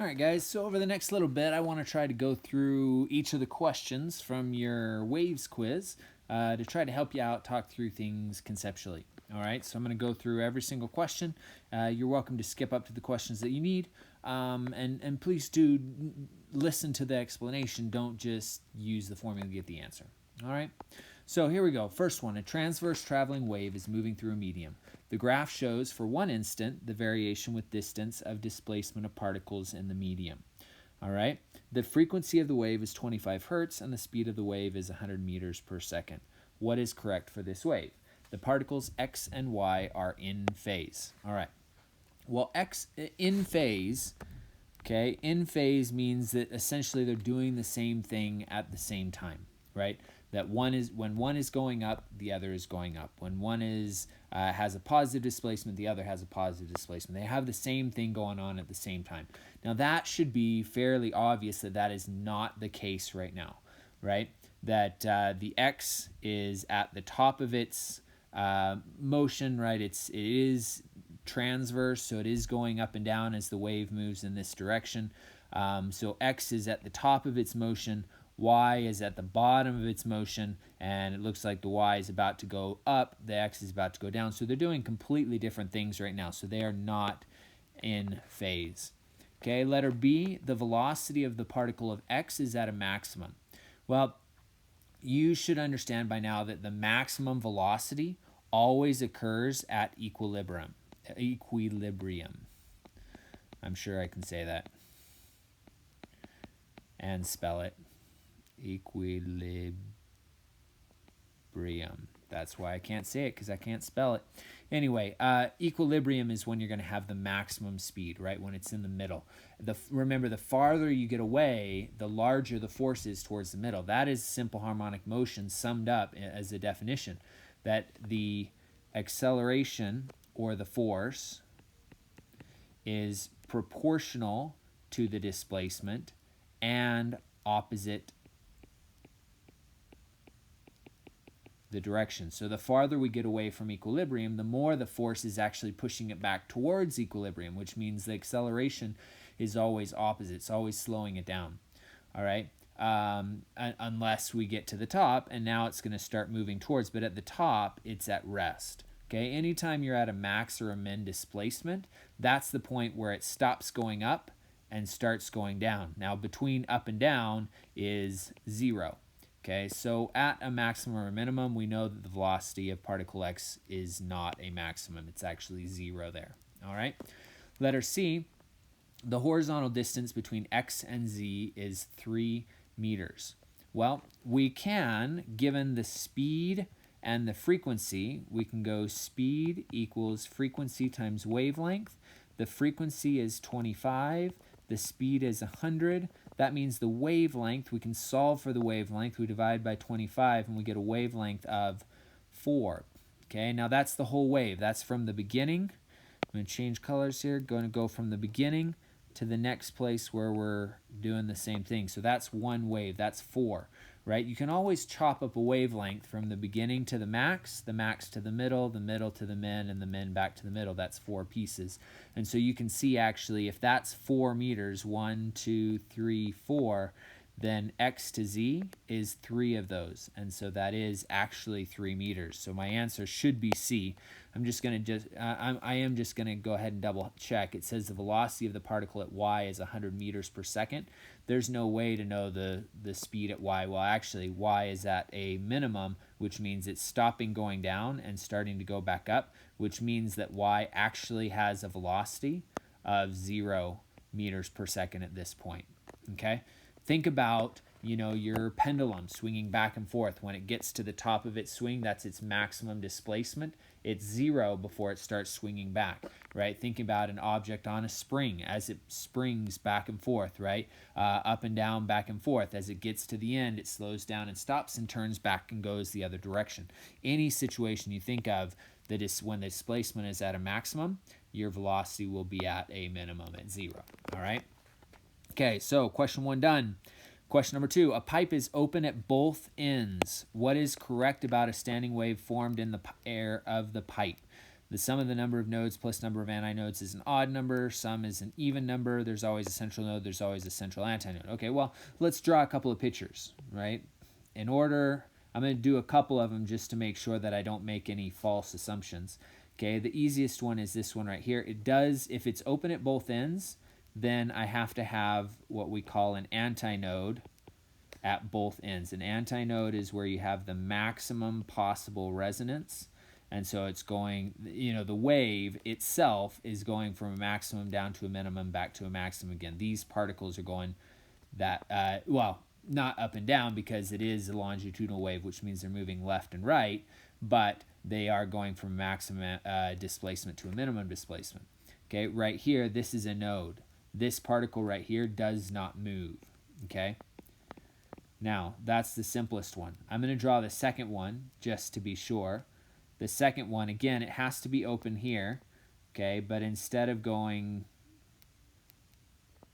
All right, guys, so over the next little bit, I want to try to go through each of the questions from your waves quiz to try to help you out, talk through things conceptually. All right, so I'm going to go through every single question. You're welcome to skip up to the questions that you need, and please do listen to the explanation. Don't just use the formula to get the answer. All right, so here we go. First one, a transverse traveling wave is moving through a medium. The graph shows for one instant the variation with distance of displacement of particles in the medium. All right, the frequency of the wave is 25 hertz and the speed of the wave is 100 meters per second. What is correct for this wave? The particles x and y are in phase. All right, well, x in phase, okay, in phase means that essentially they're doing the same thing at the same time, right? That one is, when one is going up, the other is going up. When one is has a positive displacement, the other has a positive displacement. They have the same thing going on at the same time. Now that should be fairly obvious that that is not the case right now, right? That the x is at the top of its motion, right? It is transverse, so it is going up and down as the wave moves in this direction. So x is at the top of its motion, y is at the bottom of its motion, and it looks like the y is about to go up, the x is about to go down. So they're doing completely different things right now, so they are not in phase. Okay, letter B, the velocity of the particle of x is at a maximum. Well, you should understand by now that the maximum velocity always occurs at equilibrium. I'm sure I can say that and spell it. Equilibrium. That's why I can't say it, because I can't spell it. Anyway, equilibrium is when you're going to have the maximum speed, right? When it's in the middle. Remember, the farther you get away, the larger the force is towards the middle. That is simple harmonic motion summed up as a definition. That the acceleration or the force is proportional to the displacement and opposite the direction. So the farther we get away from equilibrium, the more the force is actually pushing it back towards equilibrium, which means the acceleration is always opposite. It's always slowing it down. All right, unless we get to the top, and now it's going to start moving towards, but at the top, it's at rest. Okay, anytime you're at a max or a min displacement, that's the point where it stops going up and starts going down. Now, between up and down is 0. Okay, so at a maximum or a minimum, we know that the velocity of particle x is not a maximum. It's actually 0 there. All right, letter C, the horizontal distance between x and z is 3 meters. Well, we can, given the speed and the frequency, we can go speed equals frequency times wavelength. The frequency is 25. The speed is 100. That means the wavelength, we can solve for the wavelength. We divide by 25 and we get a wavelength of 4. Okay, now that's the whole wave. That's from the beginning. I'm going to change colors here. Going to go from the beginning to the next place where we're doing the same thing. So that's one wave. That's 4, right? You can always chop up a wavelength from the beginning to the max to the middle to the min, and the min back to the middle. That's 4 pieces. And so you can see actually if that's 4 meters, 1, 2, 3, 4, then x to z is 3 of those. And so that is actually 3 meters. So my answer should be C. I am just going to go ahead and double check. It says the velocity of the particle at y is 100 meters per second. There's no way to know the speed at y. Well, actually, y is at a minimum, which means it's stopping going down and starting to go back up, which means that y actually has a velocity of 0 meters per second at this point. Okay? Think about, your pendulum swinging back and forth. When it gets to the top of its swing, that's its maximum displacement. It's 0 before it starts swinging back, right? Think about an object on a spring as it springs back and forth, right? Up and down, back and forth. As it gets to the end, it slows down and stops and turns back and goes the other direction. Any situation you think of that is when the displacement is at a maximum, your velocity will be at a minimum at 0, all right? Okay, so question 1 done. Question number 2, a pipe is open at both ends. What is correct about a standing wave formed in the air of the pipe? The sum of the number of nodes plus number of antinodes is an odd number. Sum is an even number. There's always a central node. There's always a central antinode. Okay, well, let's draw a couple of pictures, right? In order, I'm going to do a couple of them just to make sure that I don't make any false assumptions. Okay, the easiest one is this one right here. It does, if it's open at both ends, then I have to have what we call an antinode at both ends. An antinode is where you have the maximum possible resonance. And so it's going, the wave itself is going from a maximum down to a minimum, back to a maximum again. These particles are going that, well, not up and down because it is a longitudinal wave, which means they're moving left and right, but they are going from maximum displacement to a minimum displacement. Okay, right here, this is a node. This particle right here does not move, okay? Now, that's the simplest one. I'm going to draw the second one just to be sure. The second one, again, it has to be open here, okay? But instead of going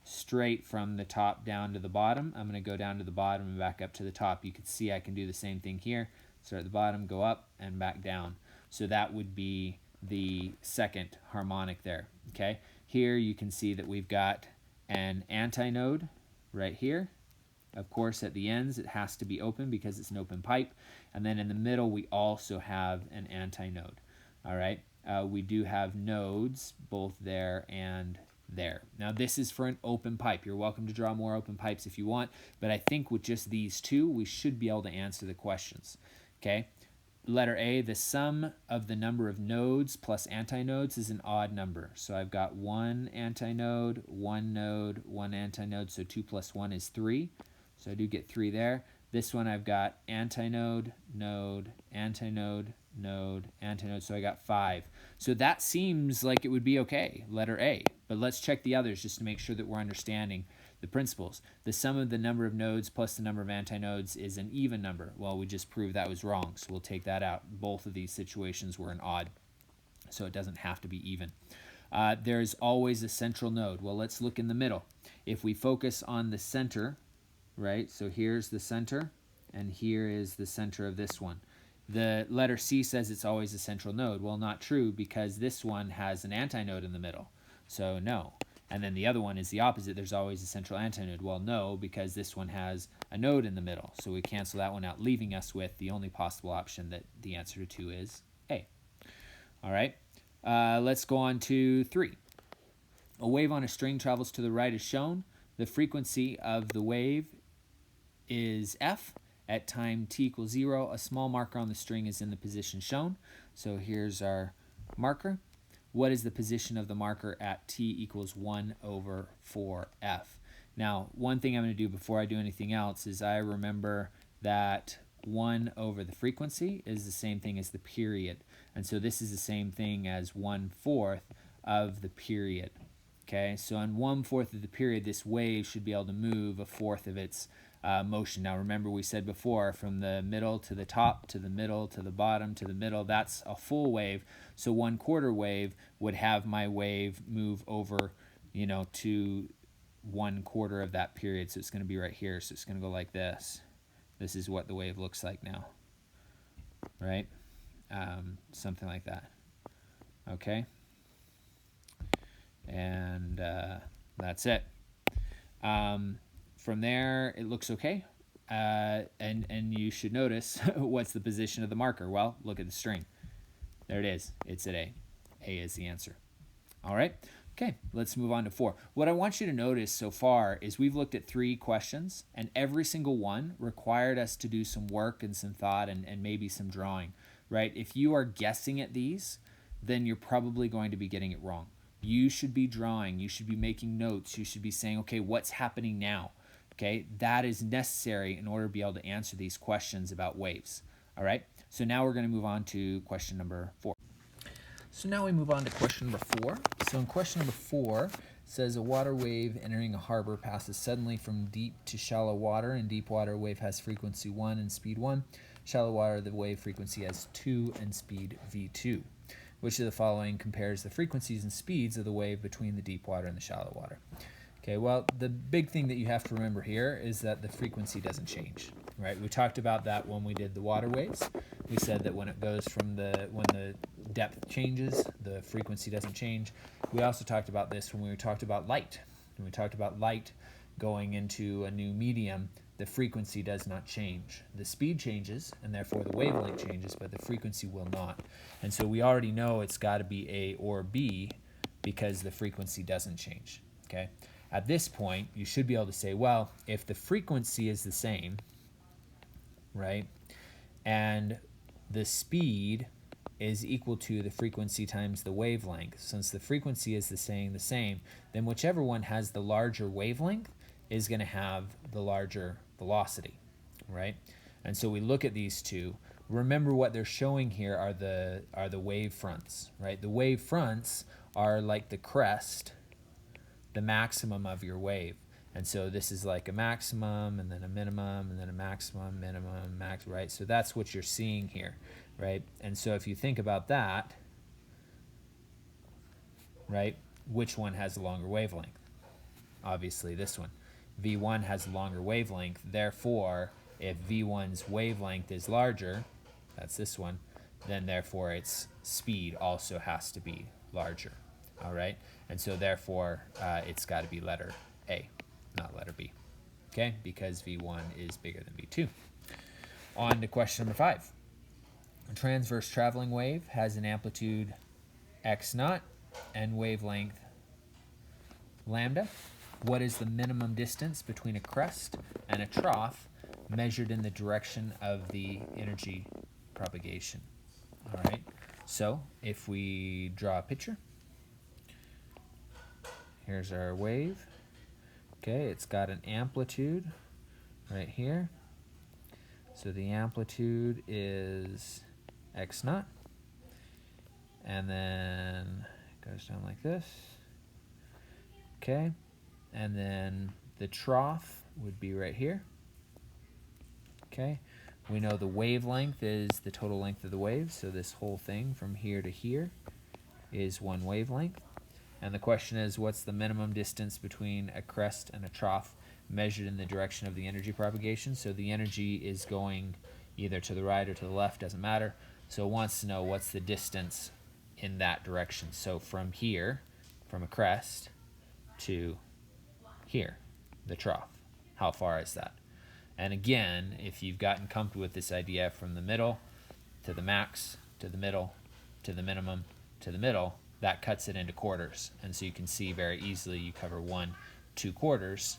straight from the top down to the bottom, I'm going to go down to the bottom and back up to the top. You can see I can do the same thing here. Start at the bottom, go up, and back down. So that would be the second harmonic there, okay? Here you can see that we've got an antinode right here. Of course, at the ends, it has to be open because it's an open pipe. And then in the middle, we also have an antinode. All right, we do have nodes both there and there. Now, this is for an open pipe. You're welcome to draw more open pipes if you want, but I think with just these two, we should be able to answer the questions. Okay, letter A, the sum of the number of nodes plus antinodes is an odd number. So I've got one antinode, one node, one antinode, so 2 plus 1 is 3. So I do get 3 there. This one I've got antinode, node, antinode, node, antinode, so I got 5. So that seems like it would be okay, letter A. But let's check the others just to make sure that we're understanding the principles. The sum of the number of nodes plus the number of antinodes is an even number. Well, we just proved that was wrong, so we'll take that out. Both of these situations were an odd, so it doesn't have to be even. There's always a central node. Well, let's look in the middle. If we focus on the center, right? So here's the center, and here is the center of this one. The letter C says it's always a central node. Well, not true, because this one has an antinode in the middle. So no. And then the other one is the opposite. There's always a central antinode. Well, no, because this one has a node in the middle. So we cancel that one out, leaving us with the only possible option that the answer to 2 is A. All right. Let's go on to 3. A wave on a string travels to the right as shown. The frequency of the wave is F. At time t equals 0, a small marker on the string is in the position shown. So here's our marker. What is the position of the marker at t equals 1 over 4f? Now, one thing I'm going to do before I do anything else is I remember that 1 over the frequency is the same thing as the period. And so this is the same thing as 1/4 of the period. Okay, so in 1/4 of the period, this wave should be able to move 1/4 of its motion. Now remember, we said before, from the middle to the top to the middle to the bottom to the middle, that's a full wave. So 1/4 wave would have my wave move over, to 1/4 of that period. So it's going to be right here. So it's going to go like this. This is what the wave looks like now, right? Something like that. Okay. And that's it. From there, it looks okay. And you should notice what's the position of the marker. Well, look at the string. There it is. It's at A. A is the answer. All right. Okay, let's move on to 4. What I want you to notice so far is we've looked at 3 questions, and every single one required us to do some work and some thought and maybe some drawing, right? If you are guessing at these, then you're probably going to be getting it wrong. You should be drawing. You should be making notes. You should be saying, okay, what's happening now? Okay, that is necessary in order to be able to answer these questions about waves. All right, so now we're going to move on to question number 4. So now we move on to question number 4. So in question number 4, it says a water wave entering a harbor passes suddenly from deep to shallow water. In deep water, wave has frequency 1 and speed 1. Shallow water, the wave frequency has 2 and speed v2. Which of the following compares the frequencies and speeds of the wave between the deep water and the shallow water? Okay, well, the big thing that you have to remember here is that the frequency doesn't change, right? We talked about that when we did the water waves. We said that when it goes from when the depth changes, the frequency doesn't change. We also talked about this when we talked about light. When we talked about light going into a new medium, the frequency does not change. The speed changes, and therefore the wavelength changes, but the frequency will not. And so we already know it's got to be A or B because the frequency doesn't change, okay? At this point, you should be able to say, well, if the frequency is the same, right, and the speed is equal to the frequency times the wavelength, since the frequency is the same, then whichever one has the larger wavelength is going to have the larger velocity, right? And so we look at these two. Remember what they're showing here are the wave fronts, right? The wave fronts are like the crest, the maximum of your wave. And so this is like a maximum and then a minimum and then a maximum, minimum, max, right? So that's what you're seeing here, right? And so if you think about that, right, which one has a longer wavelength? Obviously this one. V1 has a longer wavelength, therefore if V1's wavelength is larger, that's this one, then therefore its speed also has to be larger. All right, and so therefore it's got to be letter A, not letter B, okay, because V1 is bigger than V2. On to question number 5. A transverse traveling wave has an amplitude x naught and wavelength lambda. What is the minimum distance between a crest and a trough measured in the direction of the energy propagation? All right, so if we draw a picture, here's our wave. Okay, it's got an amplitude right here. So the amplitude is x naught. And then it goes down like this. Okay, and then the trough would be right here. Okay, we know the wavelength is the total length of the wave, so this whole thing from here to here is one wavelength. And the question is, what's the minimum distance between a crest and a trough measured in the direction of the energy propagation? So the energy is going either to the right or to the left, doesn't matter. So it wants to know what's the distance in that direction. So from here, from a crest to here, the trough, how far is that? And again, if you've gotten comfortable with this idea, from the middle to the max, to the middle, to the minimum, to the middle, that cuts it into quarters. And so you can see very easily you cover 1, 2 quarters,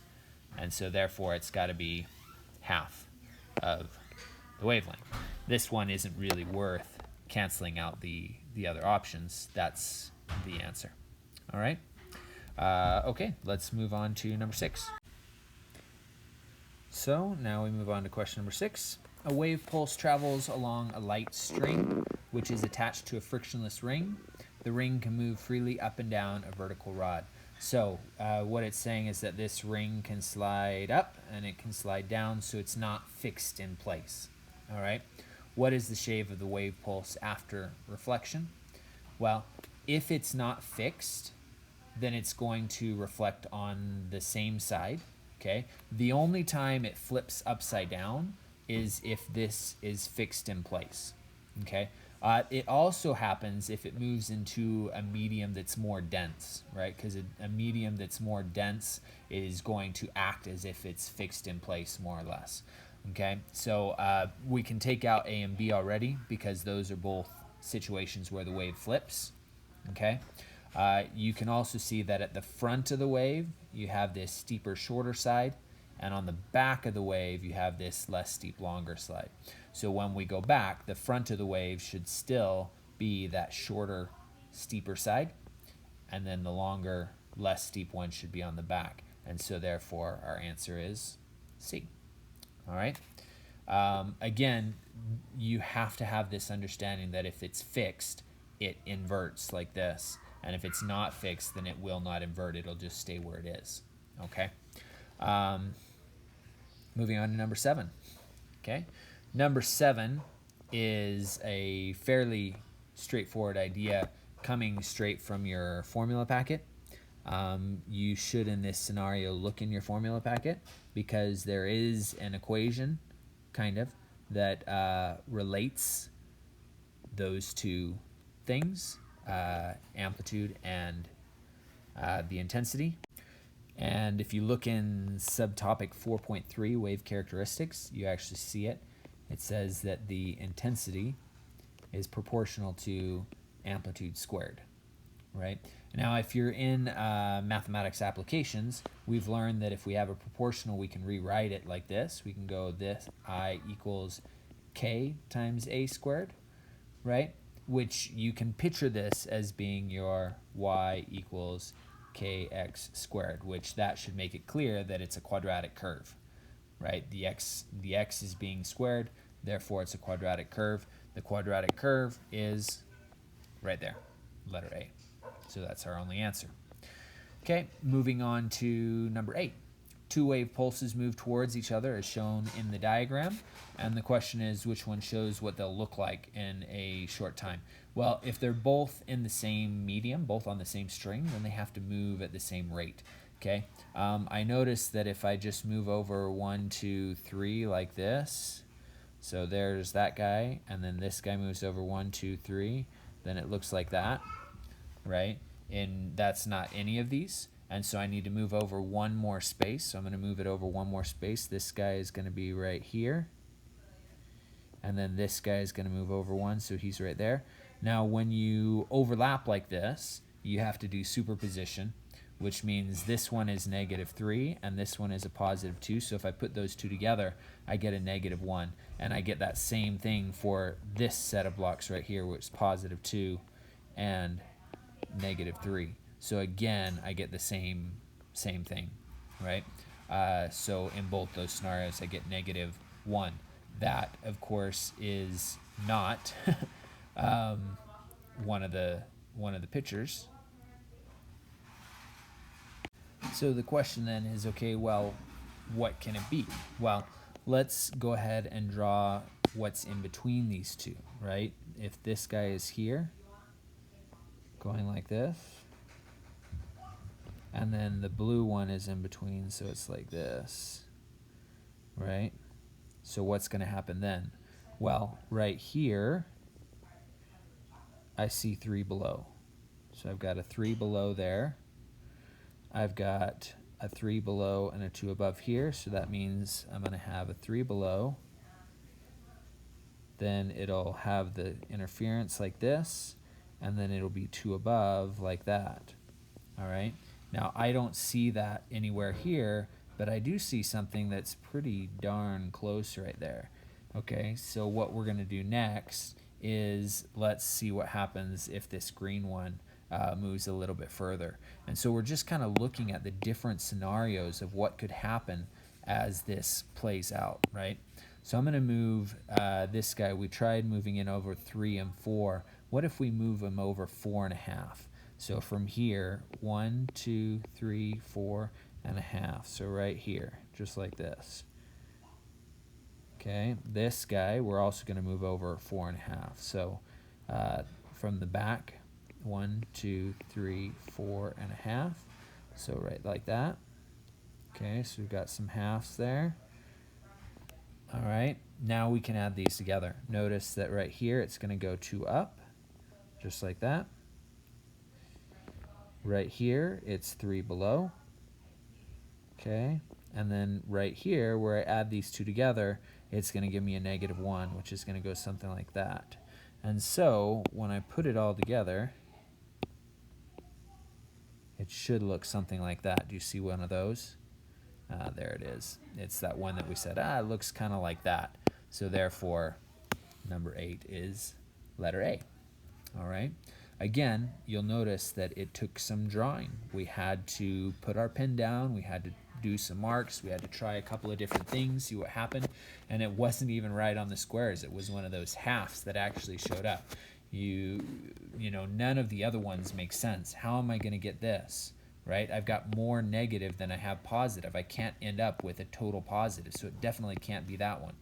and so therefore it's got to be half of the wavelength. This one isn't really worth canceling out the other options. That's the answer. All right. Okay, let's move on to number 6. So now we move on to question number 6. A wave pulse travels along a light string, which is attached to a frictionless ring. The ring can move freely up and down a vertical rod. So what it's saying is that this ring can slide up and it can slide down, so it's not fixed in place. All right. What is the shape of the wave pulse after reflection? Well, if it's not fixed, then it's going to reflect on the same side. Okay. The only time it flips upside down is if this is fixed in place. Okay. It also happens if it moves into a medium that's more dense, right? Because a medium that's more dense is going to act as if it's fixed in place, more or less. Okay, so we can take out A and B already because those are both situations where the wave flips. Okay, you can also see that at the front of the wave, you have this steeper, shorter side, and on the back of the wave, you have this less steep, longer side. So when we go back, the front of the wave should still be that shorter, steeper side, and then the longer, less steep one should be on the back. And so therefore, our answer is C. All right. Again, you have to have this understanding that if it's fixed, it inverts like this. And if it's not fixed, then it will not invert. It'll just stay where it is. Okay. Moving on to number 7. Okay. Number 7 is a fairly straightforward idea coming straight from your formula packet. you should, in this scenario, look in your formula packet, because there is an equation, kind of, that relates those two things, amplitude and the intensity. And if you look in subtopic 4.3, wave characteristics, you actually see it. It says that the intensity is proportional to amplitude squared, right? Now, if you're in mathematics applications, we've learned that if we have a proportional, we can rewrite it like this. We can go this I equals k times a squared, right? Which you can picture this as being your y equals kx squared, which that should make it clear that it's a quadratic curve, right? The x is being squared, therefore it's a quadratic curve. The quadratic curve is right there, letter A. So that's our only answer. Okay, moving on to number 8. Two wave pulses move towards each other as shown in the diagram. And the question is, which one shows what they'll look like in a short time? Well, if they're both in the same medium, both on the same string, then they have to move at the same rate. Okay, I noticed that if I just move over 1, 2, 3 like this, so there's that guy, and then this guy moves over 1, 2, 3, then it looks like that, right? And that's not any of these. And so I need to move over one more space. So I'm going to move it over one more space. This guy is going to be right here. And then this guy is going to move over one, so he's right there. Now, when you overlap like this, you have to do superposition, which means this one is -3 and this one is a +2. So if I put those two together, I get a -1. And I get that same thing for this set of blocks right here, which is +2 and -3. So again, I get the same thing, right? So in both those scenarios, I get -1. That, of course, is not one of the pictures. So the question then is, okay, well, what can it be? Well, let's go ahead and draw what's in between these two, right? If this guy is here, going like this, and then the blue one is in between, so it's like this, right? So what's going to happen then? Well, right here, I see 3 below. So I've got a 3 below there. I've got a 3 below and a 2 above here, so that means I'm going to have a 3 below. Then it'll have the interference like this, and then it'll be 2 above like that. All right? Now, I don't see that anywhere here, but I do see something that's pretty darn close right there. Okay, so what we're going to do next is let's see what happens if this green one moves a little bit further. And so we're just kind of looking at the different scenarios of what could happen as this plays out, right? So I'm going to move this guy. We tried moving in over 3 and 4. What if we move him over 4.5? So from here, 1, 2, 3, 4.5. So right here, just like this. Okay, this guy, we're also going to move over 4.5. So from the back, 1, 2, 3, 4.5. So right like that. Okay, so we've got some halves there. All right, now we can add these together. Notice that right here, it's going to go 2 up, just like that. Right here, it's 3 below. Okay, and then right here, where I add these two together, it's going to give me a -1, which is going to go something like that. And so, when I put it all together, it should look something like that. Do you see one of those? There it is. It's that one that we said, it looks kind of like that. So therefore, number 8 is letter A. All right. Again, you'll notice that it took some drawing. We had to put our pen down. We had to do some marks. We had to try a couple of different things, see what happened. And it wasn't even right on the squares. It was one of those halves that actually showed up. You know, none of the other ones make sense. How am I going to get this? Right? I've got more negative than I have positive. I can't end up with a total positive, so it definitely can't be that one.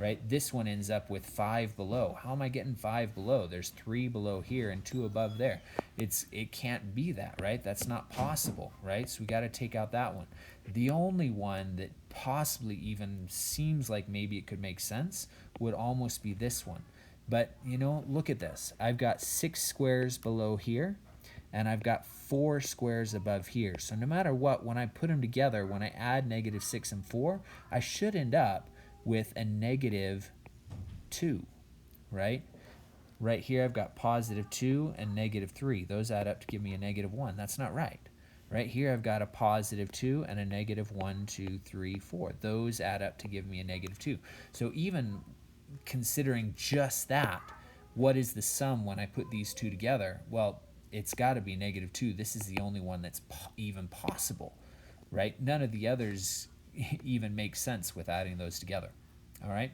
right? This one ends up with 5 below. How am I getting 5 below? There's 3 below here and 2 above there. It can't be that, right? That's not possible, right? So we got to take out that one. The only one that possibly even seems like maybe it could make sense would almost be this one. But, you know, look at this. I've got 6 squares below here, and I've got 4 squares above here. So no matter what, when I put them together, when I add -6 and 4, I should end up with a -2, right? Right here I've got +2 and -3. Those add up to give me a -1. That's not right. Right here I've got a +2 and a -1, 2, 3, 4. Those add up to give me a -2. So even considering just that, what is the sum when I put these two together? Well, it's got to be -2. This is the only one that's even possible, right? None of the others even make sense with adding those together. All right?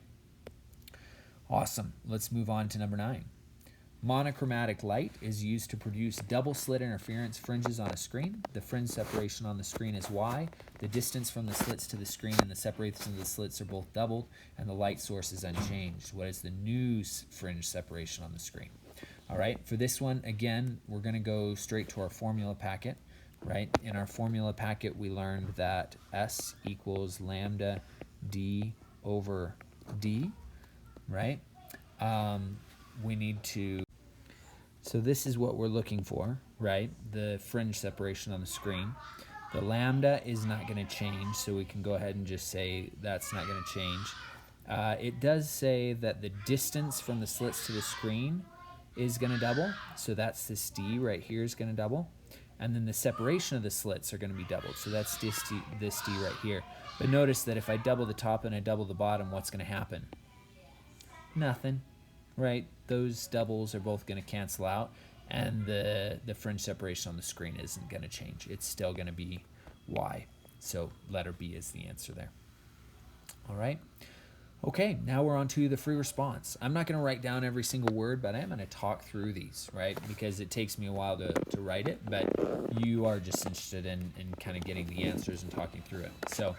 Awesome. Let's move on to number 9. Monochromatic light is used to produce double slit interference fringes on a screen. The fringe separation on the screen is Y. The distance from the slits to the screen and the separation of the slits are both doubled, and the light source is unchanged. What is the new fringe separation on the screen? All right, for this one, again, we're going to go straight to our formula packet, right? In our formula packet, we learned that S equals lambda D over D, right? We need to, so this is what we're looking for, right? The fringe separation on the screen. The lambda is not going to change, so we can go ahead and just say that's not going to change. It does say that the distance from the slits to the screen is going to double, so that's this D right here is going to double. And then the separation of the slits are going to be doubled, so that's this D right here. But notice that if I double the top and I double the bottom, what's going to happen? Nothing, right? Those doubles are both going to cancel out, and the fringe separation on the screen isn't going to change. It's still going to be Y. So letter B is the answer there. All right. Okay, now we're on to the free response. I'm not going to write down every single word, but I am going to talk through these, right? Because it takes me a while to write it, but you are just interested in kind of getting the answers and talking through it. So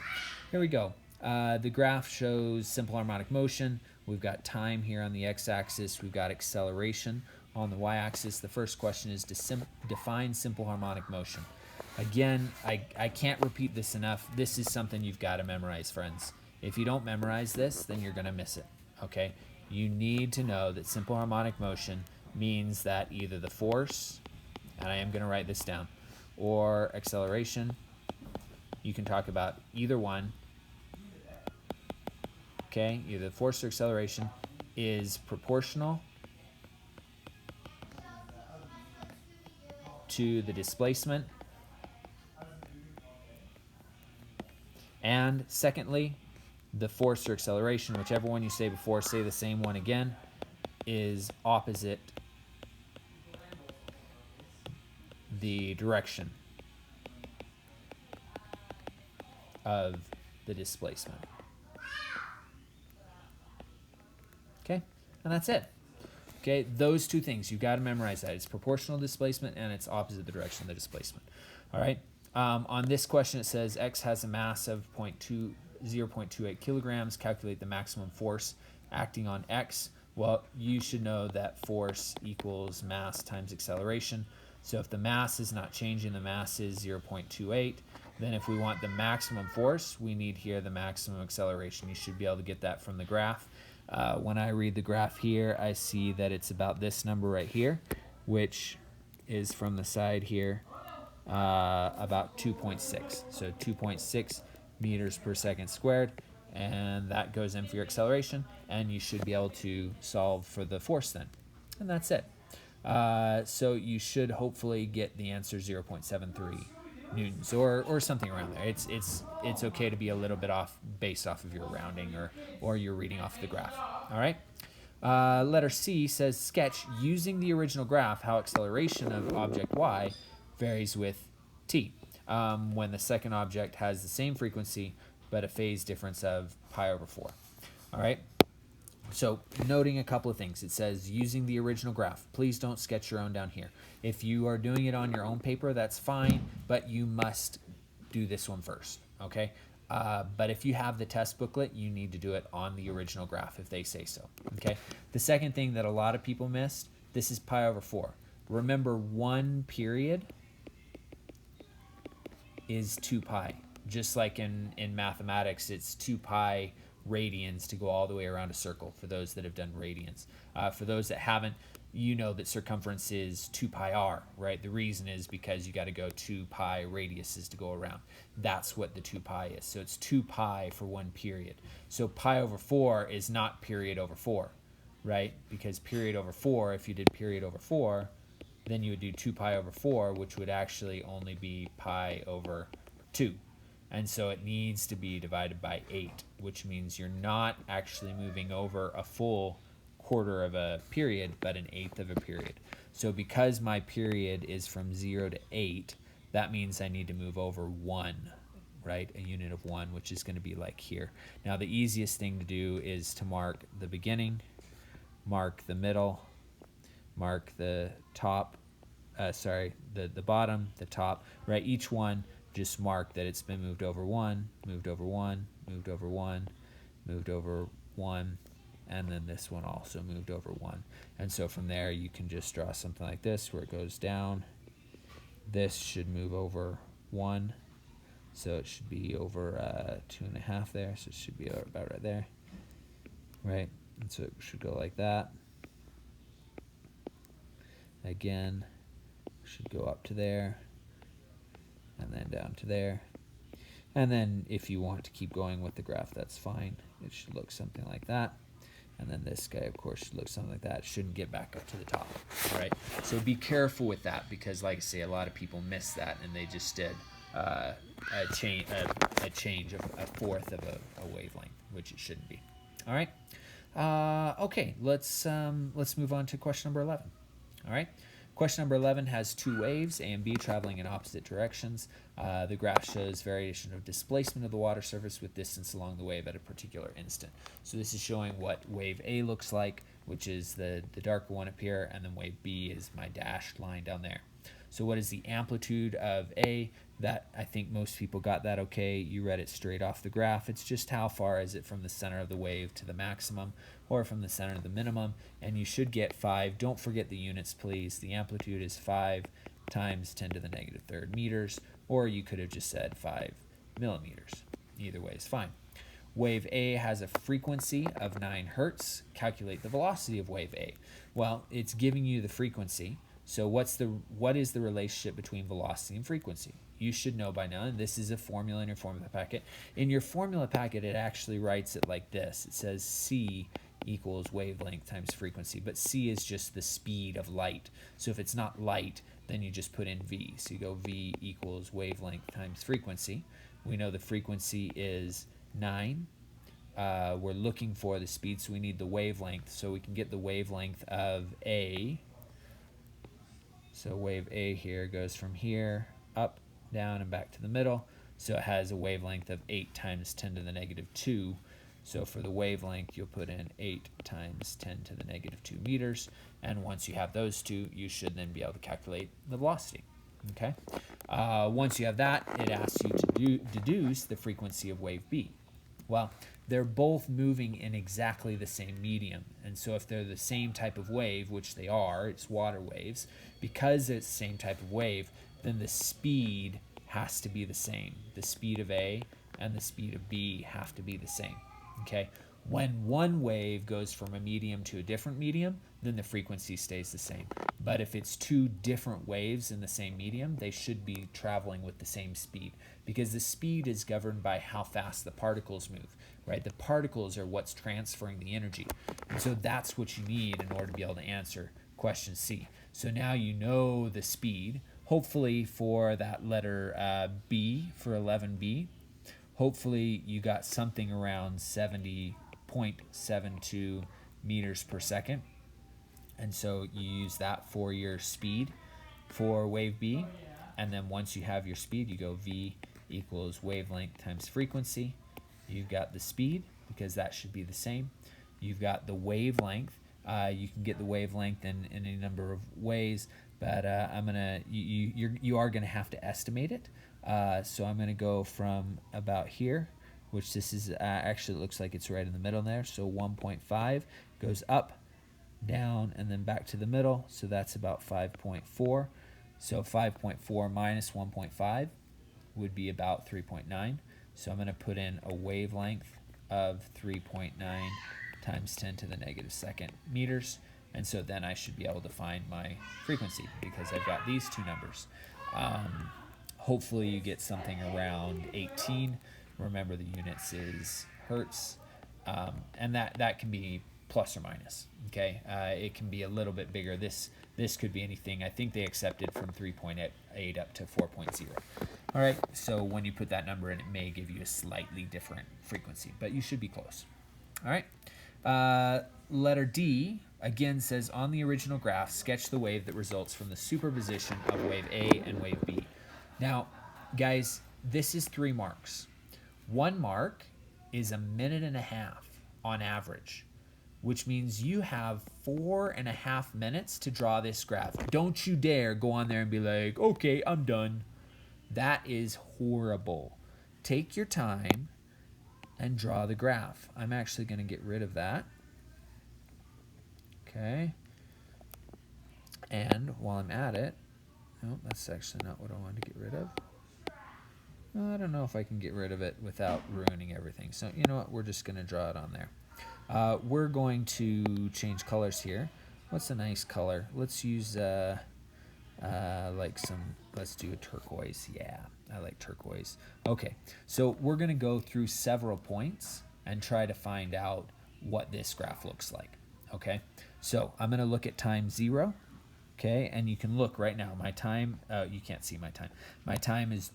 here we go. The graph shows simple harmonic motion. We've got time here on the x-axis. We've got acceleration on the y-axis. The first question is to define simple harmonic motion. Again, I can't repeat this enough. This is something you've got to memorize, friends. If you don't memorize this, then you're going to miss it, okay? You need to know that simple harmonic motion means that either the force, and I am going to write this down, or acceleration, you can talk about either one, okay? Either the force or acceleration is proportional to the displacement. And secondly, the force or acceleration, whichever one you say before, say the same one again, is opposite the direction of the displacement. Okay, and that's it. Okay, those two things, you've got to memorize that. It's proportional displacement and it's opposite the direction of the displacement. All right, on this question it says X has a mass of 0.28 kilograms. Calculate the maximum force acting on X. Well, you should know that force equals mass times acceleration. So if the mass is not changing, the mass is 0.28. Then if we want the maximum force, we need here the maximum acceleration. You should be able to get that from the graph. When I read the graph here, I see that it's about this number right here, which is from the side here, about 2.6. So 2.6 meters per second squared, and that goes in for your acceleration, and you should be able to solve for the force then. And that's it. So you should hopefully get the answer 0.73 newtons or something around there. It's okay to be a little bit off based off of your rounding or your reading off the graph. All right. Letter C says sketch using the original graph how acceleration of object Y varies with t. When the second object has the same frequency but a phase difference of pi/4. All right, so noting a couple of things. It says using the original graph. Please don't sketch your own down here. If you are doing it on your own paper, that's fine, but you must do this one first, okay? But if you have the test booklet, you need to do it on the original graph if they say so. Okay. The second thing that a lot of people missed, this is pi over 4. Remember, 1 period is 2 pi. Just like in mathematics, it's 2 pi radians to go all the way around a circle for those that have done radians. For those that haven't, you know that circumference is 2 pi r, right? The reason is because you got to go 2 pi radiuses to go around. That's what the 2 pi is. So it's 2 pi for 1 period. So pi over 4 is not period over 4, right? Because period over 4, if you did period over 4, then you would do 2 pi over 4, which would actually only be pi over 2. And so it needs to be divided by 8, which means you're not actually moving over a full quarter of a period, but an eighth of a period. So because my period is from 0 to 8, that means I need to move over 1, right? A unit of 1, which is going to be like here. Now the easiest thing to do is to mark the beginning, mark the middle, mark the top, the bottom, the top, right? Each one just mark that it's been moved over 1, moved over 1, moved over 1, moved over 1, and then this one also moved over 1. And so from there you can just draw something like this where it goes down. This should move over 1, so it should be over 2.5 there, so it should be about right there, right? And so it should go like that. Again, should go up to there, and then down to there. And then if you want to keep going with the graph, that's fine. It should look something like that. And then this guy, of course, should look something like that. It shouldn't get back up to the top, right? So be careful with that because, like I say, a lot of people miss that and they just did a change of a fourth of a wavelength, which it shouldn't be. All right. Okay. Let's move on to question number 11. All right. Question number 11 has 2 waves, A and B, traveling in opposite directions. The graph shows variation of displacement of the water surface with distance along the wave at a particular instant. So this is showing what wave A looks like, which is the darker one up here, and then wave B is my dashed line down there. So what is the amplitude of A? That, I think most people got that okay. You read it straight off the graph. It's just how far is it from the center of the wave to the maximum or from the center to the minimum, and you should get 5. Don't forget the units, please. The amplitude is 5 times 10 to the negative third meters, or you could have just said 5 millimeters. Either way is fine. Wave A has a frequency of 9 hertz. Calculate the velocity of wave A. Well, it's giving you the frequency. So what is the relationship between velocity and frequency? You should know by now, and this is a formula in your formula packet. In your formula packet, it actually writes it like this. It says C equals wavelength times frequency, but C is just the speed of light. So if it's not light, then you just put in V. So you go V equals wavelength times frequency. We know the frequency is 9. We're looking for the speed, so we need the wavelength. So we can get the wavelength of A. So wave A here goes from here up, down, and back to the middle. So it has a wavelength of 8 times 10 to the negative 2. So for the wavelength, you'll put in 8 times 10 to the negative 2 meters. And once you have those two, you should then be able to calculate the velocity. Okay. Once you have that, it asks you to deduce the frequency of wave B. Well, they're both moving in exactly the same medium. And so if they're the same type of wave, which they are, it's water waves, because it's the same type of wave, then the speed has to be the same. The speed of A and the speed of B have to be the same. Okay? When one wave goes from a medium to a different medium, then the frequency stays the same. But if it's 2 different waves in the same medium, they should be traveling with the same speed, because the speed is governed by how fast the particles move, right? The particles are what's transferring the energy. And so that's what you need in order to be able to answer question C. So now you know the speed, hopefully for that letter B, for 11B. Hopefully you got something around 70.72 meters per second. And so you use that for your speed for wave B. And then once you have your speed, you go V equals wavelength times frequency. You've got the speed, because that should be the same. You've got the wavelength. You can get the wavelength in any number of ways, but you are gonna have to estimate it. So I'm gonna go from about here which this is actually, it looks like it's right in the middle there. So 1.5 goes up, down, and then back to the middle. So that's about 5.4. So 5.4 minus 1.5 would be about 3.9. So I'm going to put in a wavelength of 3.9 times 10 to the negative second meters. And so then I should be able to find my frequency because I've got these two numbers. Hopefully you get something around 18. Remember the units is hertz, and that can be plus or minus. Okay, it can be a little bit bigger. This could be anything. I think they accepted from 3.8 up to 4.0. All right, so when you put that number in, it may give you a slightly different frequency, but you should be close. All right, letter D again says, on the original graph, sketch the wave that results from the superposition of wave A and wave B. Now, guys, this is 3 marks. 1 mark is 1.5 minutes on average, which means you have 4.5 minutes to draw this graph. Don't you dare go on there and be like, okay, I'm done. That is horrible. Take your time and draw the graph. I'm actually going to get rid of that. Okay. And while I'm at it, no, that's actually not what I wanted to get rid of. I don't know if I can get rid of it without ruining everything. So you know what? We're just going to draw it on there. We're going to change colors here. What's a nice color? Let's use let's do a turquoise. Yeah, I like turquoise. Okay, so we're going to go through several points and try to find out what this graph looks like. Okay, so I'm going to look at time 0. Okay, and you can look right now. My time, you can't see my time. My time is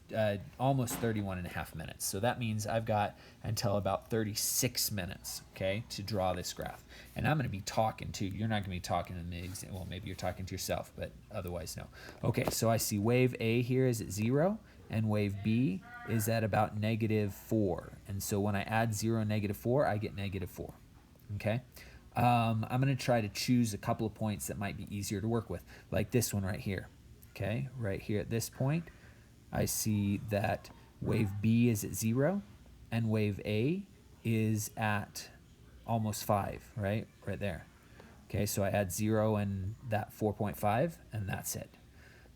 almost 31.5 minutes. So that means I've got until about 36 minutes, okay, to draw this graph. And I'm going to be talking to you. You're not going to be talking in the exam. Well, maybe you're talking to yourself, but otherwise, no. Okay, so I see wave A here is at 0, and wave B is at about -4. And so when I add 0 and -4, I get -4, okay? I'm going to try to choose a couple of points that might be easier to work with, like this one right here. Okay, right here at this point, I see that wave B is at 0 and wave A is at almost 5, right there. Okay, so I add 0 and that 4.5, and that's it.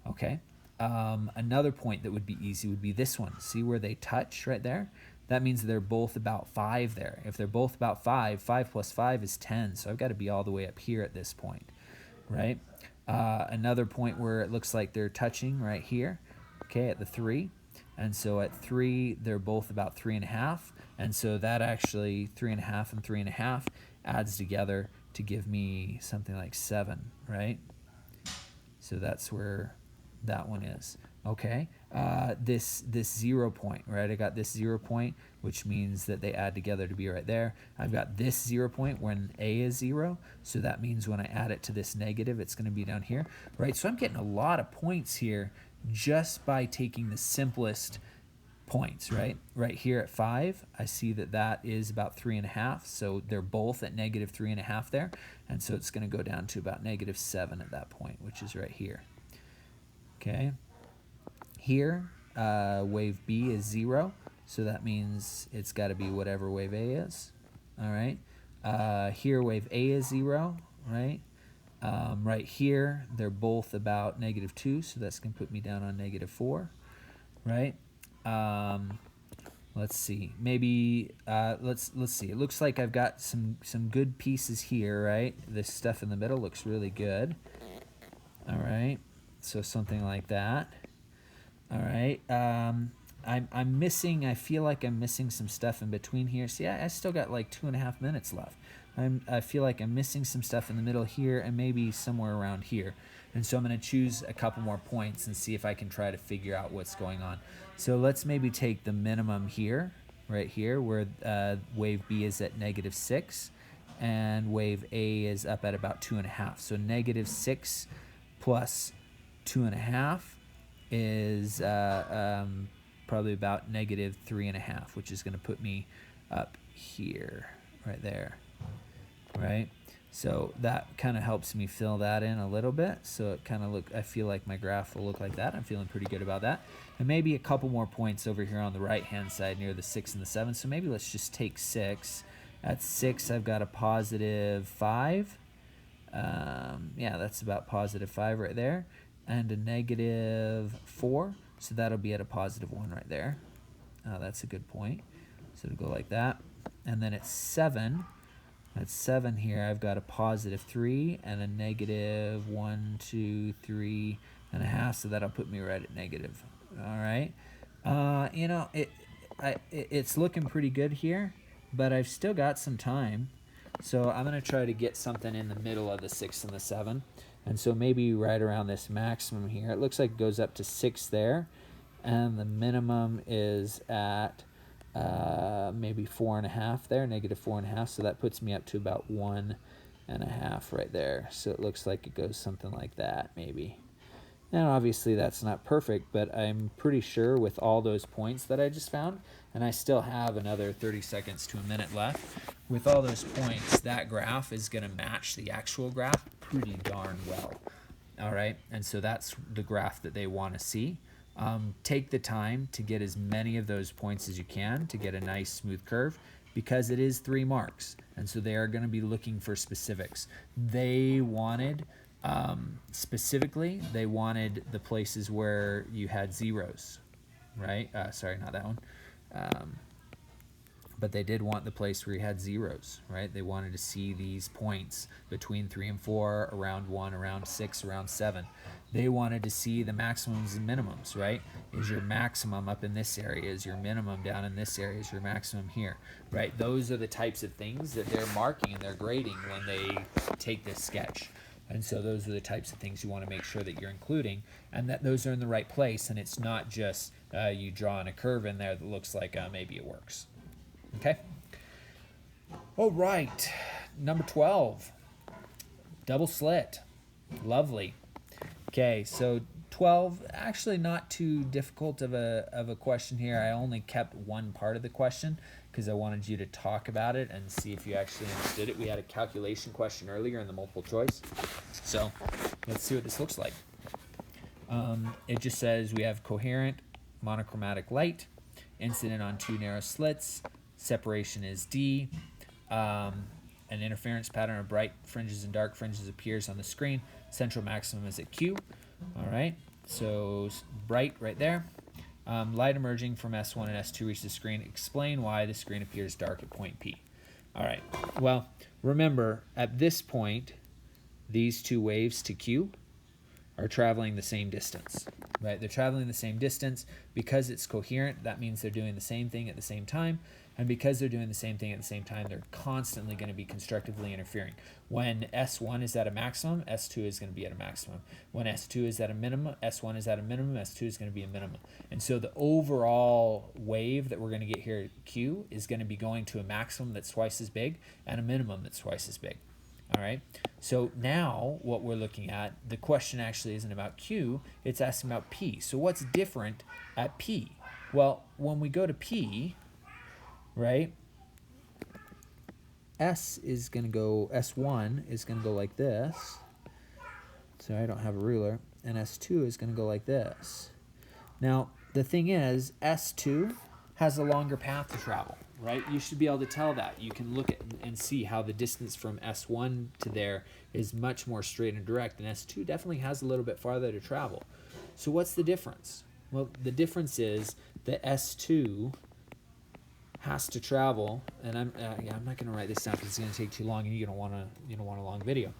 Okay, another point that would be easy would be this one. See where they touch right there? That means they're both about 5 there. If they're both about 5, 5 plus 5 is 10. So I've got to be all the way up here at this point, right? Another point where it looks like they're touching right here, okay, at the 3. And so at 3, they're both about 3.5. And so that actually 3.5 and 3.5 adds together to give me something like 7, right? So that's where that one is. Okay, this 0 point, right? I got this 0 point, which means that they add together to be right there. I've got this 0 point when A is 0, so that means when I add it to this negative, it's going to be down here, right? So I'm getting a lot of points here just by taking the simplest points, right? Right here at 5, I see that that is about 3.5, so they're both at -3.5 there, and so it's going to go down to about -7 at that point, which is right here. Okay. Here, wave B is 0, so that means it's got to be whatever wave A is. All right. Here, wave A is 0, right? Right here, they're both about -2, so that's going to put me down on -4, right? Let's see. Maybe let's see. It looks like I've got some good pieces here, right? This stuff in the middle looks really good. All right. So something like that. All right, I'm missing, I feel like I'm missing some stuff in between here. See, I still got like 2.5 minutes left. I feel like I'm missing some stuff in the middle here and maybe somewhere around here. And so I'm going to choose a couple more points and see if I can try to figure out what's going on. So let's maybe take the minimum here, right here, where wave B is at -6 and wave A is up at about 2.5. So -6 plus 2.5 is probably about -3.5, which is going to put me up here, right there, right? So that kind of helps me fill that in a little bit. So it kind of I feel like my graph will look like that. I'm feeling pretty good about that. And maybe a couple more points over here on the right-hand side near the 6 and the 7. So maybe let's just take 6. At 6, I've got a positive 5. Yeah, that's about positive 5 right there. And a negative 4. So that'll be at a positive 1 right there. That's a good point. So it'll go like that. And then at 7, at 7 here, I've got a positive 3 and a negative 1, 2, 3 and a half. So that'll put me right at negative. All right. You know, it's looking pretty good here, but I've still got some time. So I'm going to try to get something in the middle of the 6 and the 7. And so maybe right around this maximum here. It looks like it goes up to 6 there. And the minimum is at maybe 4.5 there, negative 4.5. So that puts me up to about 1.5 right there. So it looks like it goes something like that maybe. Now obviously that's not perfect, but I'm pretty sure with all those points that I just found, and I still have another 30 seconds to a minute left, with all those points, that graph is going to match the actual graph pretty darn well. All right, and so that's the graph that they want to see. Take the time to get as many of those points as you can to get a nice smooth curve, because it is 3 marks, and so they are going to be looking for specifics. They wanted, specifically, they wanted the places where you had zeros, right? Sorry, not that one. But they did want the place where you had zeros, right? They wanted to see these points between 3 and 4, around 1, around 6, around 7. They wanted to see the maximums and minimums, right? Is your maximum up in this area? Is your minimum down in this area? Is your maximum here, right? Those are the types of things that they're marking and they're grading when they take this sketch. And so those are the types of things you want to make sure that you're including, and that those are in the right place, and it's not just you drawing a curve in there that looks like maybe it works. Okay. All right. Number 12. Double slit. Lovely. Okay, so 12, actually not too difficult of a question here. I only kept one part of the question because I wanted you to talk about it and see if you actually understood it. We had a calculation question earlier in the multiple choice. So let's see what this looks like. It just says we have coherent monochromatic light, incident on 2 narrow slits, separation is D, an interference pattern of bright fringes and dark fringes appears on the screen, central maximum is at Q. All right, so bright right there. Light emerging from S1 and S2 reaches the screen. Explain why the screen appears dark at point P. All right, well, remember, at this point, these 2 waves to Q are traveling the same distance, right? They're traveling the same distance. Because it's coherent, that means they're doing the same thing at the same time. And because they're doing the same thing at the same time, they're constantly going to be constructively interfering. When S1 is at a maximum, S2 is going to be at a maximum. When S2 is at a minimum, S1 is at a minimum, S2 is going to be a minimum. And so the overall wave that we're going to get here at Q is going to be going to a maximum that's twice as big and a minimum that's twice as big. All right, so now what we're looking at, the question actually isn't about Q, it's asking about P. So what's different at P? Well, when we go to P, right, S1 is going to go like this. Sorry, I don't have a ruler. And S2 is going to go like this. Now, the thing is, S2 has a longer path to travel, right? You should be able to tell that. You can look at and see how the distance from S1 to there is much more straight and direct, and S2 definitely has a little bit farther to travel. So what's the difference? Well, the difference is that S2 has to travel, and I'm not going to write this down because it's going to take too long, and you don't want a long video.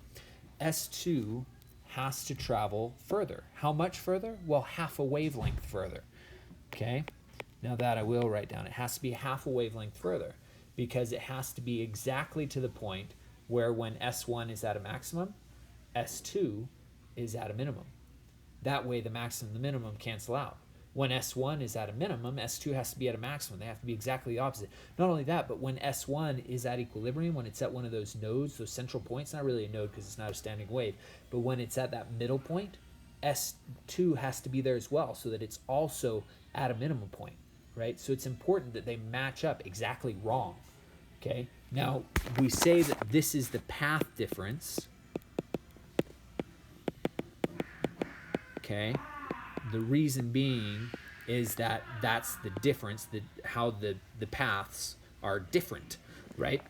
S2 has to travel further. How much further? Well, half a wavelength further. Okay. Now that I will write down. It has to be half a wavelength further because it has to be exactly to the point where when S1 is at a maximum, S2 is at a minimum. That way the maximum and the minimum cancel out. When S1 is at a minimum, S2 has to be at a maximum. They have to be exactly the opposite. Not only that, but when S1 is at equilibrium, when it's at one of those nodes, those central points, not really a node because it's not a standing wave, but when it's at that middle point, S2 has to be there as well so that it's also at a minimum point. Right? So it's important that they match up exactly wrong, okay? Now, we say that this is the path difference. Okay. The reason being is that that's the difference, how the paths are different, right?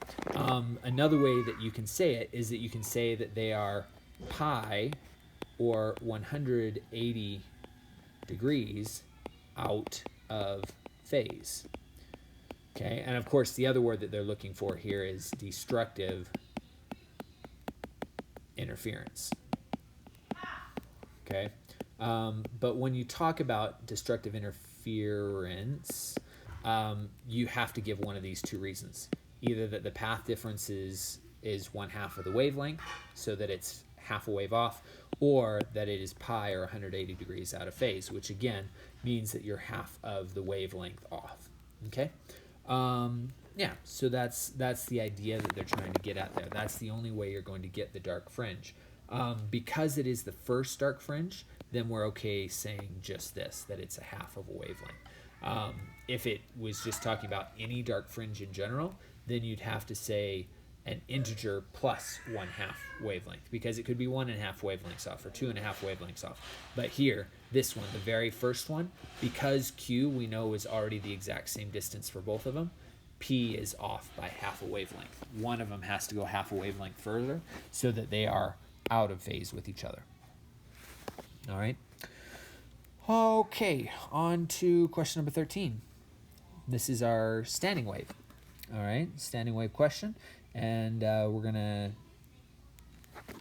Another way that you can say it is that you can say that they are pi or 180 degrees out of phase. Okay, and of course the other word that they're looking for here is destructive interference. Okay, but when you talk about destructive interference, you have to give one of these two reasons. Either that the path difference is 1/2 of the wavelength, so that it's half a wave off, or that it is pi or 180 degrees out of phase, which again means that you're half of the wavelength off. Okay, yeah, so that's the idea that they're trying to get at there. That's the only way you're going to get the dark fringe. Because it is the first dark fringe, then we're okay saying just this, that it's a half of a wavelength. If it was just talking about any dark fringe in general, then you'd have to say an integer plus 1/2 wavelength, because it could be 1.5 wavelengths off or 2.5 wavelengths off. But here, this one, the very first one, because Q we know is already the exact same distance for both of them, P is off by half a wavelength. One of them has to go half a wavelength further so that they are out of phase with each other. All right. Okay, on to question number 13. This is our standing wave. All right, standing wave question. And we're going to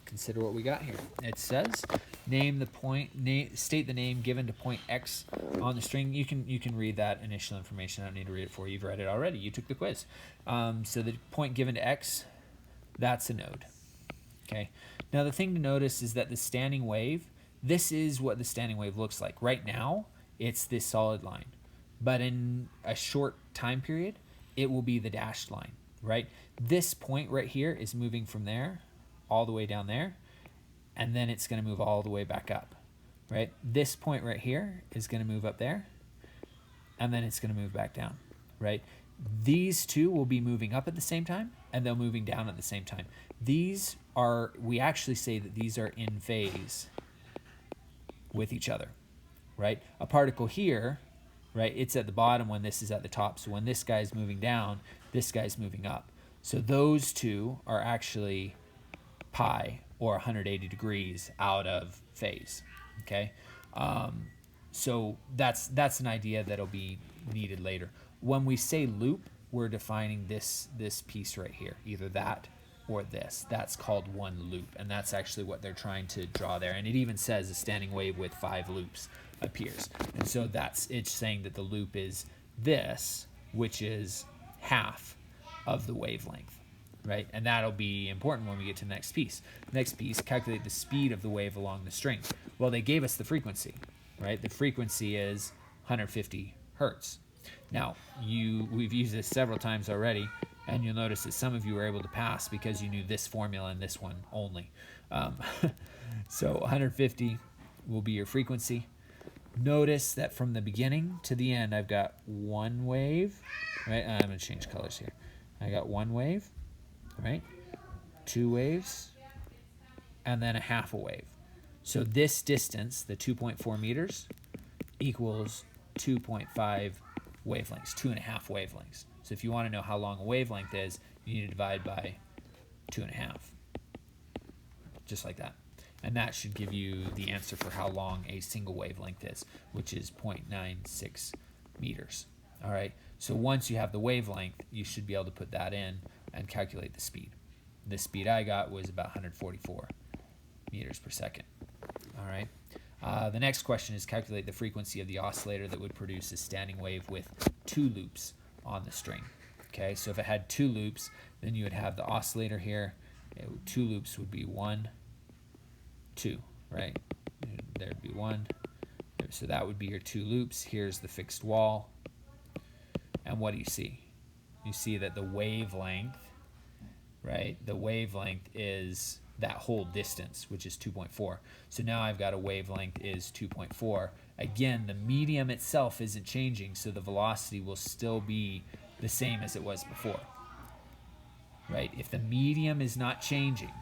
consider what we got here. It says, name the point, state the name given to point X on the string. You can read that initial information. I don't need to read it for you. You've read it already. You took the quiz. So the point given to X, that's a node. Okay. Now the thing to notice is that the standing wave, this is what the standing wave looks like. Right now, it's this solid line. But in a short time period, it will be the dashed line, right? This point right here is moving from there all the way down there, and then it's going to move all the way back up, right? This point right here is going to move up there, and then it's going to move back down, right? These two will be moving up at the same time, and they're moving down at the same time. These are, we actually say that these are in phase with each other, right? A particle here, right, it's at the bottom when this is at the top. So when this guy's moving down, this guy's moving up. So those two are actually pi or 180 degrees out of phase, okay? So that's an idea that'll be needed later. When we say loop, we're defining this piece right here, either that or this. That's called one loop, and that's actually what they're trying to draw there. And it even says a standing wave with 5 loops appears. And so it's saying that the loop is this, which is half of the wavelength, right? And that'll be important when we get to the next piece. Next piece, calculate the speed of the wave along the string. Well, they gave us the frequency, right? The frequency is 150 hertz. Now, we've used this several times already, and you'll notice that some of you were able to pass because you knew this formula and this one only. So 150 will be your frequency. Notice that from the beginning to the end, I've got one wave, right? I'm going to change colors here. I got one wave, right? 2 waves, and then a half a wave. So this distance, the 2.4 meters, equals 2.5 wavelengths, 2.5 wavelengths. So if you want to know how long a wavelength is, you need to divide by 2.5, just like that. And that should give you the answer for how long a single wavelength is, which is 0.96 meters. All right, so once you have the wavelength, you should be able to put that in and calculate the speed. The speed I got was about 144 meters per second. All right. The next question is calculate the frequency of the oscillator that would produce a standing wave with 2 loops on the string. Okay, so if it had 2 loops, then you would have the oscillator here. 2 loops would be 1, 2, right? There'd be 1. So that would be your 2 loops. Here's the fixed wall. And what do you see? You see that the wavelength, right? The wavelength is that whole distance, which is 2.4. So now I've got a wavelength is 2.4. Again, the medium itself isn't changing, so the velocity will still be the same as it was before. right? If the medium is not changing,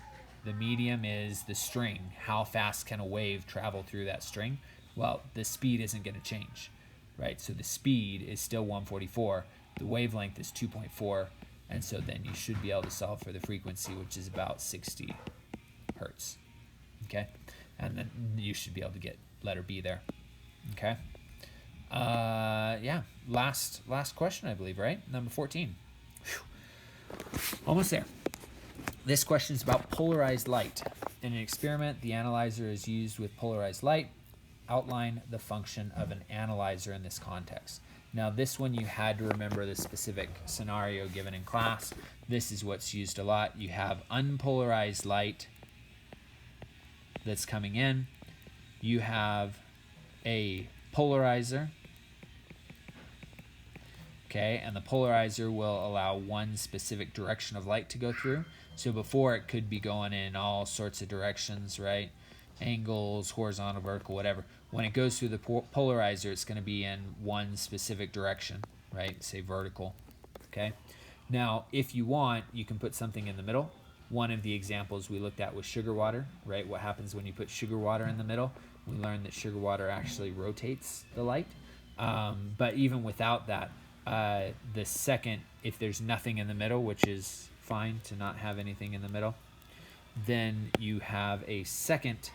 the medium is the string. How fast can a wave travel through that string? Well, the speed isn't going to change, right? So the speed is still 144. The wavelength is 2.4. And so then you should be able to solve for the frequency, which is about 60 hertz. Okay? And then you should be able to get letter B there. Okay? Yeah. Last question, I believe, right? Number 14. Whew. Almost there. This question is about polarized light. In an experiment, the analyzer is used with polarized light. Outline the function of an analyzer in this context. Now, this one you had to remember the specific scenario given in class. This is what's used a lot. You have unpolarized light that's coming in. You have a polarizer. Okay, and the polarizer will allow one specific direction of light to go through. So before, it could be going in all sorts of directions, right? Angles, horizontal, vertical, whatever. When it goes through the polarizer, it's going to be in one specific direction, right? Say vertical, okay? Now, if you want, you can put something in the middle. One of the examples we looked at was sugar water, right? What happens when you put sugar water in the middle? We learned that sugar water actually rotates the light. But even without that, the second, if there's nothing in the middle, which is fine to not have anything in the middle, then you have a second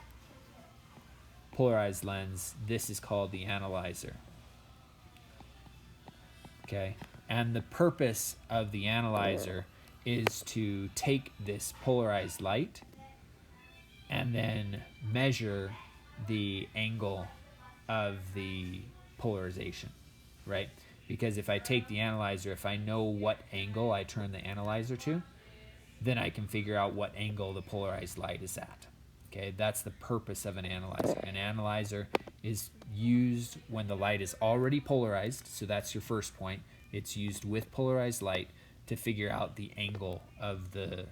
polarized lens. This is called the analyzer. Okay, and the purpose of the analyzer is to take this polarized light and then measure the angle of the polarization, right? Because if I take the analyzer, if I know what angle I turn the analyzer to, then I can figure out what angle the polarized light is at. Okay, that's the purpose of an analyzer. An analyzer is used when the light is already polarized, so that's your first point. It's used with polarized light to figure out the angle of the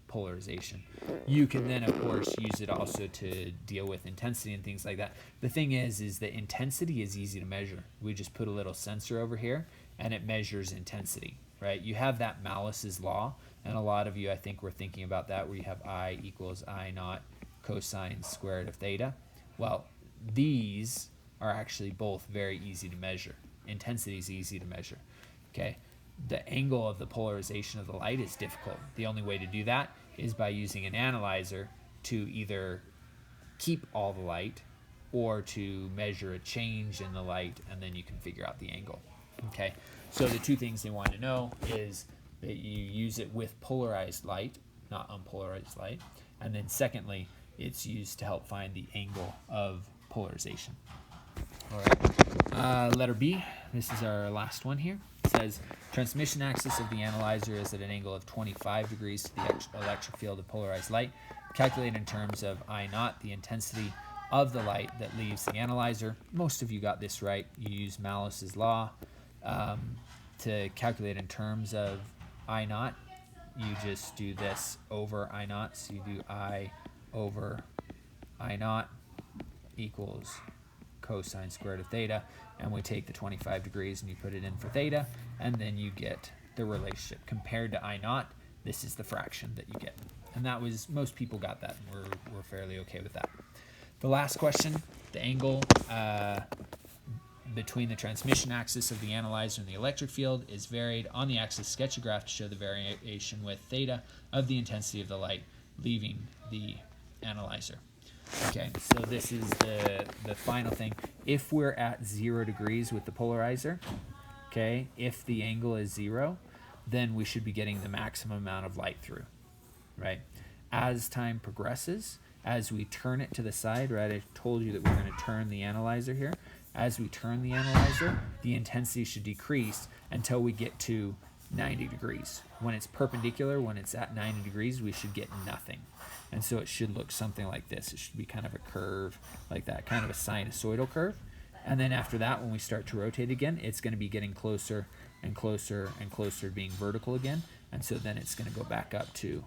polarization. You can then, of course, use it also to deal with intensity and things like that. The thing is that intensity is easy to measure. We just put a little sensor over here, and it measures intensity, right? You have that Malice's law, and a lot of you, I think, were thinking about that, where you have I equals I naught cosine squared of theta. Well, these are actually both very easy to measure. Intensity is easy to measure, okay? The angle of the polarization of the light is difficult. The only way to do that is by using an analyzer to either keep all the light or to measure a change in the light, and then you can figure out the angle, okay? So the two things they want to know is that you use it with polarized light, not unpolarized light, and then secondly, it's used to help find the angle of polarization. All right, letter B, this is our last one here. It says, transmission axis of the analyzer is at an angle of 25 degrees to the electric field of polarized light. Calculate in terms of I naught, the intensity of the light that leaves the analyzer. Most of you got this right. You use Malice's law to calculate in terms of I naught. You just do this over I naught. So you do I over I naught equals cosine squared of theta, and we take the 25 degrees and you put it in for theta, and then you get the relationship. Compared to I naught, this is the fraction that you get. And that was, most people got that, and we're fairly okay with that. The last question, the angle between the transmission axis of the analyzer and the electric field is varied. On the axis, sketch a graph to show the variation with theta of the intensity of the light leaving the analyzer. Okay, so this is the final thing. If we're at 0 degrees with the polarizer, okay, if the angle is 0, then we should be getting the maximum amount of light through, right? As time progresses, as we turn it to the side, right, I told you that we're going to turn the analyzer here. As we turn the analyzer, the intensity should decrease until we get to 90 degrees. When it's perpendicular, when it's at 90 degrees, we should get nothing. And so it should look something like this. It should be kind of a curve like that, kind of a sinusoidal curve. And then after that, when we start to rotate again, it's going to be getting closer and closer and closer to being vertical again. And so then it's going to go back up to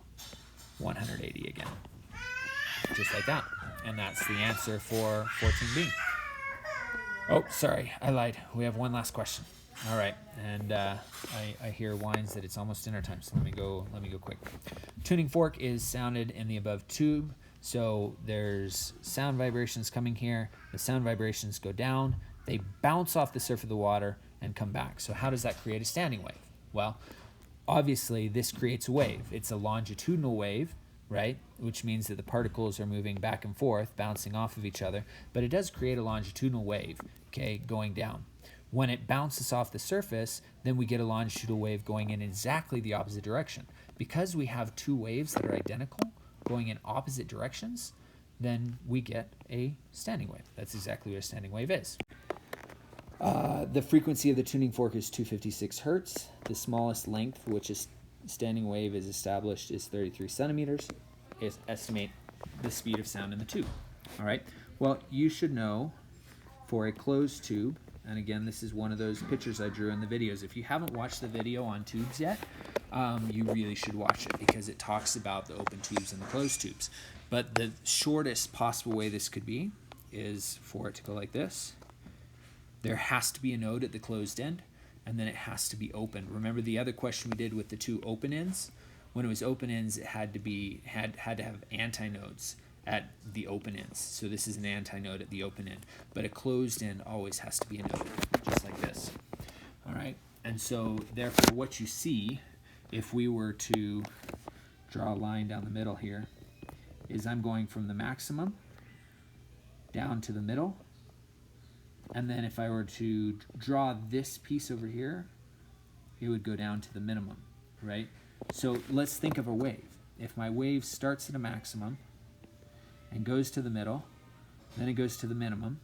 180 again, just like that. And that's the answer for 14B. Oh, sorry, I lied. We have one last question. All right, and I hear whines that it's almost dinner time, so let me go quick. Tuning fork is sounded in the above tube, so there's sound vibrations coming here. The sound vibrations go down, they bounce off the surface of the water and come back. So how does that create a standing wave? Well, obviously this creates a wave. It's a longitudinal wave, right? Which means that the particles are moving back and forth, bouncing off of each other, but it does create a longitudinal wave, okay, going down. When it bounces off the surface, then we get a longitudinal wave going in exactly the opposite direction. Because we have two waves that are identical, going in opposite directions, then we get a standing wave. That's exactly what a standing wave is. The frequency of the tuning fork is 256 hertz. The smallest length for which a standing wave is established is 33 centimeters. Estimate the speed of sound in the tube. All right. Well, you should know for a closed tube, and again, this is one of those pictures I drew in the videos. If you haven't watched the video on tubes yet, you really should watch it because it talks about the open tubes and the closed tubes. But the shortest possible way this could be is for it to go like this. There has to be a node at the closed end, and then it has to be open. Remember the other question we did with the two open ends? When it was open ends, it had to have antinodes at the open ends. So this is an antinode at the open end. But a closed end always has to be a node, just like this. All right? And so therefore what you see, if we were to draw a line down the middle here, is I'm going from the maximum down to the middle. And then if I were to draw this piece over here, it would go down to the minimum, right? So let's think of a wave. If my wave starts at a maximum and goes to the middle, then it goes to the minimum,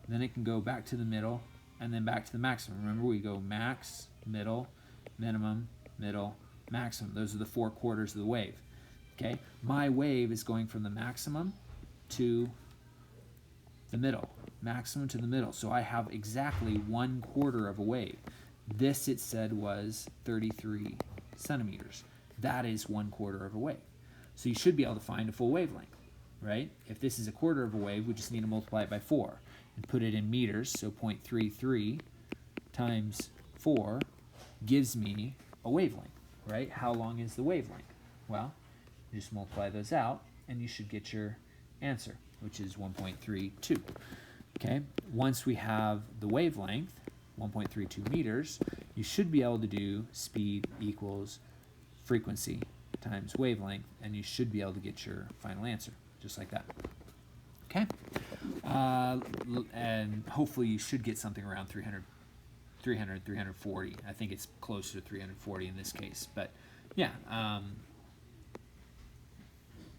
then it can go back to the middle, and then back to the maximum. Remember, we go max, middle, minimum, middle, maximum. Those are the 4 quarters of the wave. Okay? My wave is going from the maximum to the middle. Maximum to the middle. So I have exactly 1/4 of a wave. This, it said, was 33 centimeters. That is 1/4 of a wave. So you should be able to find a full wavelength, right? If this is 1/4 of a wave, we just need to multiply it by 4 and put it in meters. So 0.33 times 4 gives me a wavelength, right? How long is the wavelength? Well, you just multiply those out and you should get your answer, which is 1.32. Okay, once we have the wavelength, 1.32 meters, you should be able to do speed equals frequency times wavelength, and you should be able to get your final answer, just like that. Okay, and hopefully you should get something around 340. I think it's closer to 340 in this case, but yeah.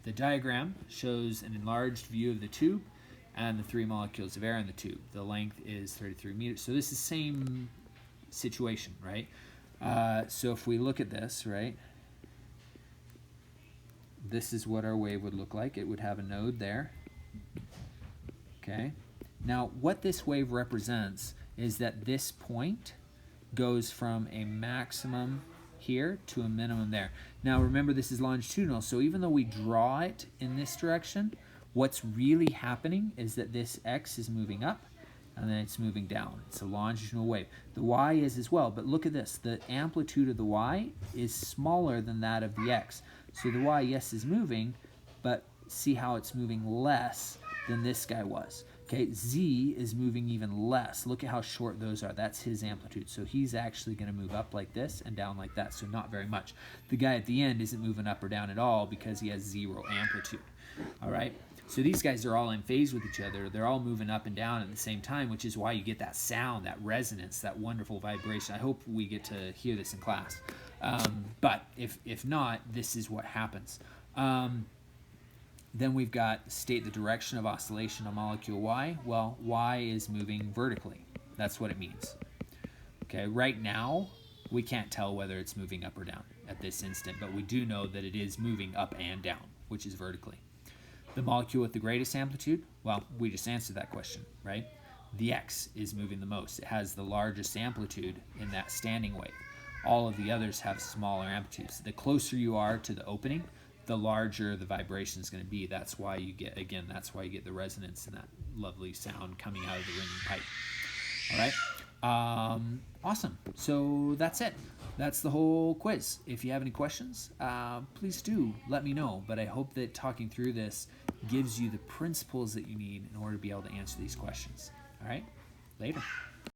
The diagram shows an enlarged view of the tube and the 3 molecules of air in the tube. The length is 33 meters. So this is the same situation, right? So if we look at this, right, this is what our wave would look like. It would have a node there. Okay. Now, what this wave represents is that this point goes from a maximum here to a minimum there. Now, remember, this is longitudinal, so even though we draw it in this direction, what's really happening is that this x is moving up, and then it's moving down. It's a longitudinal wave. The y is as well, but look at this. The amplitude of the y is smaller than that of the x. So the y, yes, is moving, but see how it's moving less than this guy was. Okay, z is moving even less. Look at how short those are. That's his amplitude. So he's actually going to move up like this and down like that, so not very much. The guy at the end isn't moving up or down at all because he has 0 amplitude. All right? So these guys are all in phase with each other. They're all moving up and down at the same time, which is why you get that sound, that resonance, that wonderful vibration. I hope we get to hear this in class. But if not, this is what happens. Then we've got state the direction of oscillation on molecule Y. Well, Y is moving vertically. That's what it means. Okay, right now, we can't tell whether it's moving up or down at this instant, but we do know that it is moving up and down, which is vertically. The molecule with the greatest amplitude, well, we just answered that question, right? The X is moving the most. It has the largest amplitude in that standing wave. All of the others have smaller amplitudes. The closer you are to the opening, the larger the vibration is going to be. That's why you get, that's why you get the resonance and that lovely sound coming out of the ringing pipe. All right? Awesome. So that's it. That's the whole quiz. If you have any questions, please do let me know. But I hope that talking through this gives you the principles that you need in order to be able to answer these questions. All right? Later.